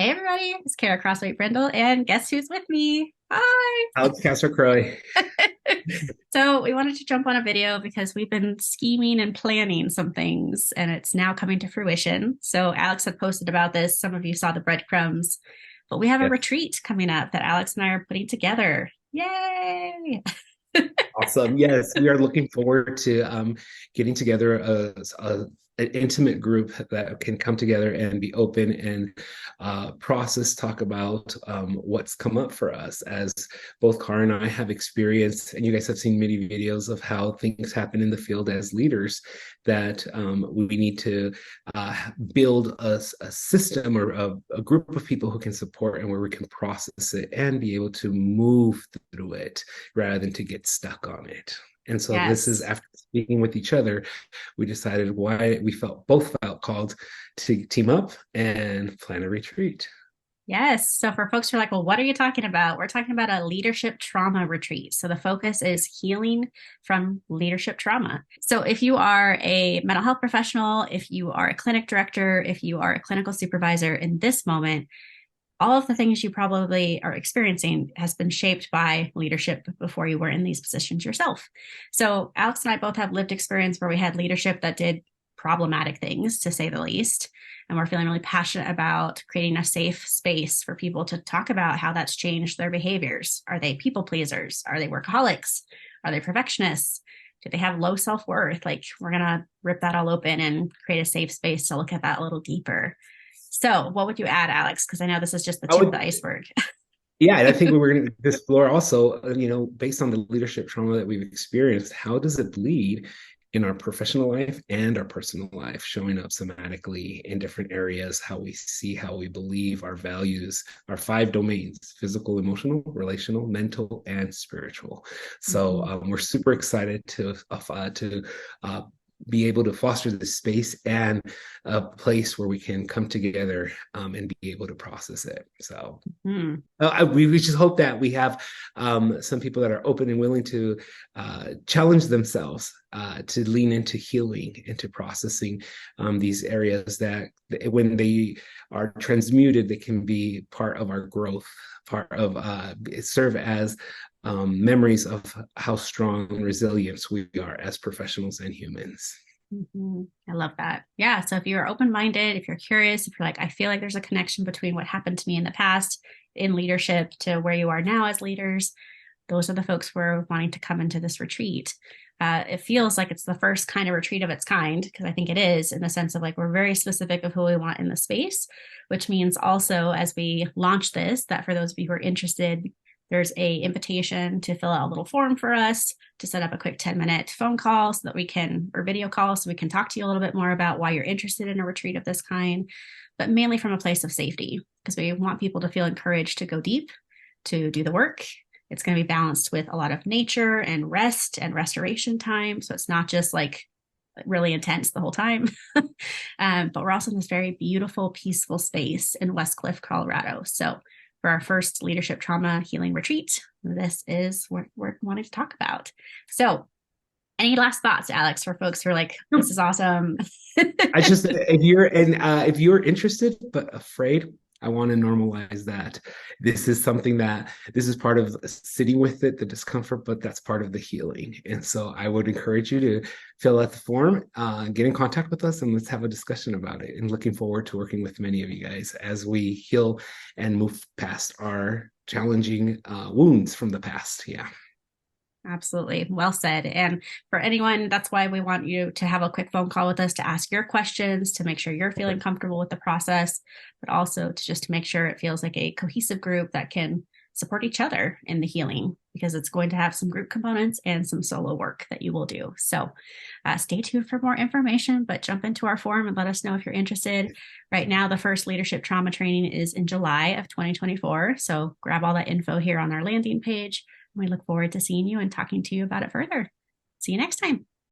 Hey everybody, it's Kara Crossway Brindle, and guess who's with me? Hi! Alex Croy. So we wanted to jump on a video because we've been scheming and planning some things, and it's now coming to fruition. So Alex had posted about this. Some of you saw the breadcrumbs, but we have a Yes, retreat coming up that Alex and I are putting together. Yay! awesome. Yes, we are looking forward to getting together an intimate group that can come together and be open and process, talk about what's come up for us as both Cara and I have experienced, and you guys have seen many videos of how things happen in the field as leaders, that we need to build a system or a group of people who can support and where we can process it and be able to move through it rather than to get stuck on it. And so this is Yes. after speaking with each other, we decided why we both felt called to team up and plan a retreat. Yes. So for folks who are like, well, what are you talking about? We're talking about a leadership trauma retreat. So the focus is healing from leadership trauma. So if you are a mental health professional, if you are a clinic director, if you are a clinical supervisor in this moment, all of the things you probably are experiencing has been shaped by leadership before you were in these positions yourself. So Alex and I both have lived experience where we had leadership that did problematic things, to say the least. And we're feeling really passionate about creating a safe space for people to talk about how that's changed their behaviors. Are they people pleasers? Are they workaholics? Are they perfectionists? Do they have low self-worth? Like, we're going to rip that all open and create a safe space to look at that a little deeper. So, what would you add, Alex? Because I know this is just the I tip of would, the iceberg. yeah, and I think we were going to explore also, based on the leadership trauma that we've experienced, how does it bleed in our professional life and our personal life, showing up somatically in different areas, how we see, how we believe, our values, our five domains: physical, emotional, relational, mental, and spiritual. So Mhm. we're super excited to be able to foster this space and a place where we can come together and be able to process it. So Hmm. we just hope that we have some people that are open and willing to challenge themselves to lean into healing, into processing these areas that when they are transmuted, they can be part of our growth, part of serve as memories of how strong and resilient we are as professionals and humans. I love that. Yeah. So if you're open minded, if you're curious, if you're like, I feel like there's a connection between what happened to me in the past in leadership to where you are now as leaders, those are the folks we're wanting to come into this retreat. It feels like it's the first kind of retreat of its kind, because I think it is, in the sense of like we're very specific of who we want in the space, which means also as we launch this, that for those of you who are interested, there's a invitation to fill out a little form for us to set up a quick 10-minute phone call so that we can, or video call, so we can talk to you a little bit more about why you're interested in a retreat of this kind, but mainly from a place of safety, because we want people to feel encouraged to go deep, to do the work. It's going to be balanced with a lot of nature and rest and restoration time. So it's not just like really intense the whole time. But we're also in this very beautiful, peaceful space in West Cliff, Colorado. So for our first leadership trauma healing retreat, this is what we're wanting to talk about. So any last thoughts, Alex, for folks who are like, this is awesome? I just if you're interested but afraid, I want to normalize that. This is part of sitting with it, the discomfort, but that's part of the healing. And so I would encourage you to fill out the form, get in contact with us, and let's have a discussion about it. And looking forward to working with many of you guys as we heal and move past our challenging wounds from the past. Yeah. Absolutely. Well said. And for anyone, that's why we want you to have a quick phone call with us to ask your questions, to make sure you're feeling comfortable with the process, but also to just to make sure it feels like a cohesive group that can support each other in the healing, because it's going to have some group components and some solo work that you will do. So stay tuned for more information, but jump into our forum and let us know if you're interested. Right now, the first leadership trauma training is in July of 2024. So grab all that info here on our landing page. We look forward to seeing you and talking to you about it further. See you next time.